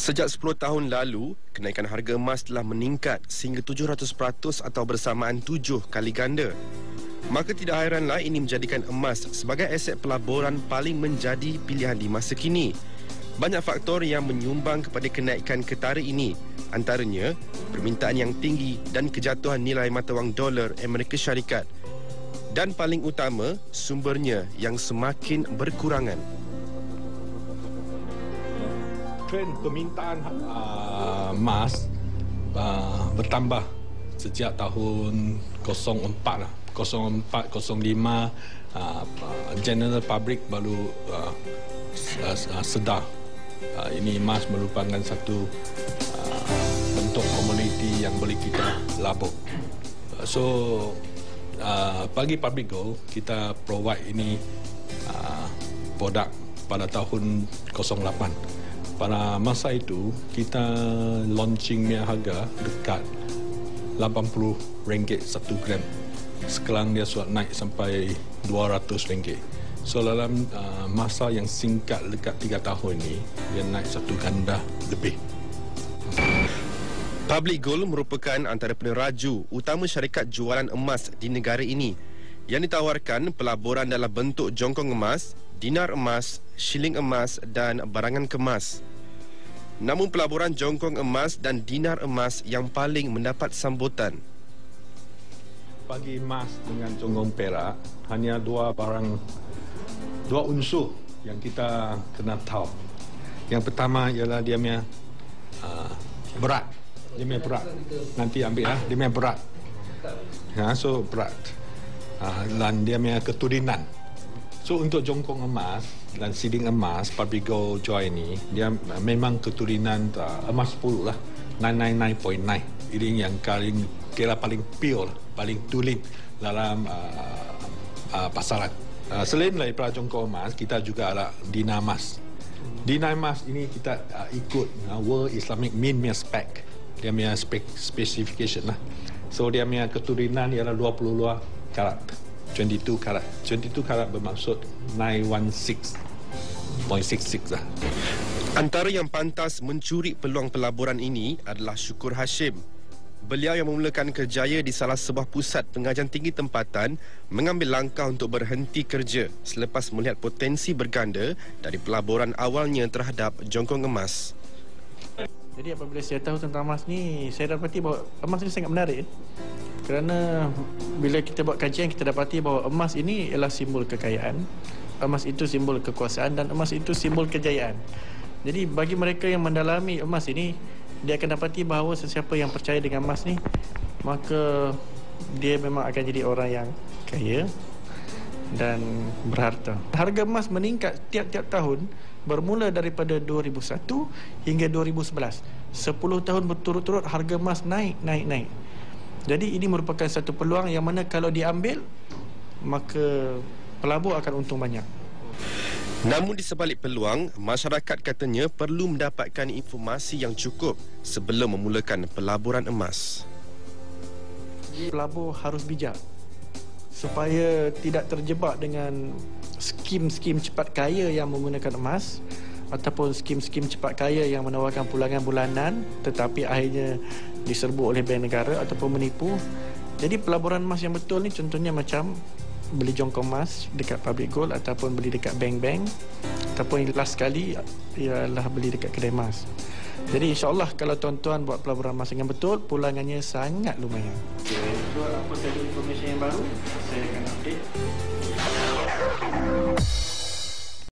Sejak 10 tahun lalu, kenaikan harga emas telah meningkat sehingga 700% atau bersamaan 7 kali ganda. Maka tidak hairanlah ini menjadikan emas sebagai aset pelaburan paling menjadi pilihan di masa kini. Banyak faktor yang menyumbang kepada kenaikan ketara ini, antaranya permintaan yang tinggi dan kejatuhan nilai mata wang dolar Amerika Syarikat. Dan paling utama, sumbernya yang semakin berkurangan. Trend permintaan emas bertambah sejak tahun 04 lah. 04, 05 general public baru sedar ini emas merupakan satu bentuk komoditi yang boleh kita labur. So bagi Public Gold kita provide ini produk pada tahun 08. Pada masa itu, kita launchingnya harga dekat RM80 1 gram. Sekarang dia sudah naik sampai RM200. So dalam masa yang singkat dekat 3 tahun ini, dia naik 1 ganda lebih. Public Gold merupakan antara peneraju utama syarikat jualan emas di negara ini yang ditawarkan pelaburan dalam bentuk jongkong emas, dinar emas, shilling emas dan barangan kemas. Namun pelaburan jongkong emas dan dinar emas yang paling mendapat sambutan. Bagi emas dengan jongkong perak, hanya dua unsur yang kita kena tahu. Yang pertama ialah dia punya berat. Dia punya berat. Nanti ambil lah, dia punya berat. So berat. Dan dia punya keturunan. So untuk jongkong emas dan siding emas, Public Gold Joy ni, dia memang keturunan emas 10 lah, 999.9. Ini yang kira paling pure, paling tulen dalam pasaran. Selain daripada jongkong emas, kita juga ada dinar emas. Dinar emas ini kita ikut World Islamic Mint punya spec. Dia punya specification lah. So dia punya keturunan ialah 22 karat. 22 karat. 22 karat bermaksud 916.66 lah. Antara yang pantas mencuri peluang pelaburan ini adalah Syukur Hashim. Beliau yang memulakan kerjaya di salah sebuah pusat pengajian tinggi tempatan mengambil langkah untuk berhenti kerja selepas melihat potensi berganda dari pelaburan awalnya terhadap jongkong emas. Jadi apabila saya tahu tentang emas ni, saya dapati bahawa emas ini sangat menarik. Kerana bila kita buat kajian, kita dapati bahawa emas ini ialah simbol kekayaan, emas itu simbol kekuasaan dan emas itu simbol kejayaan. Jadi bagi mereka yang mendalami emas ini, dia akan dapati bahawa sesiapa yang percaya dengan emas ni, maka dia memang akan jadi orang yang kaya dan berharta. Harga emas meningkat tiap-tiap tahun bermula daripada 2001 hingga 2011. 10 tahun berturut-turut harga emas naik. Jadi ini merupakan satu peluang yang mana kalau diambil, maka pelabur akan untung banyak. Namun di sebalik peluang, masyarakat katanya perlu mendapatkan informasi yang cukup sebelum memulakan pelaburan emas. Pelabur harus bijak supaya tidak terjebak dengan skim-skim cepat kaya yang menggunakan emas ataupun skim-skim cepat kaya yang menawarkan pulangan bulanan tetapi akhirnya diserbu oleh bank negara ataupun menipu. Jadi pelaburan emas yang betul ni contohnya macam beli jongkong emas dekat Public Gold ataupun beli dekat bank-bank ataupun last sekali ialah beli dekat kedai emas. Jadi insya-Allah kalau tuan-tuan buat pelaburan emas dengan betul, pulangannya sangat lumayan. Okay. So apa saja informasi yang baru saya akan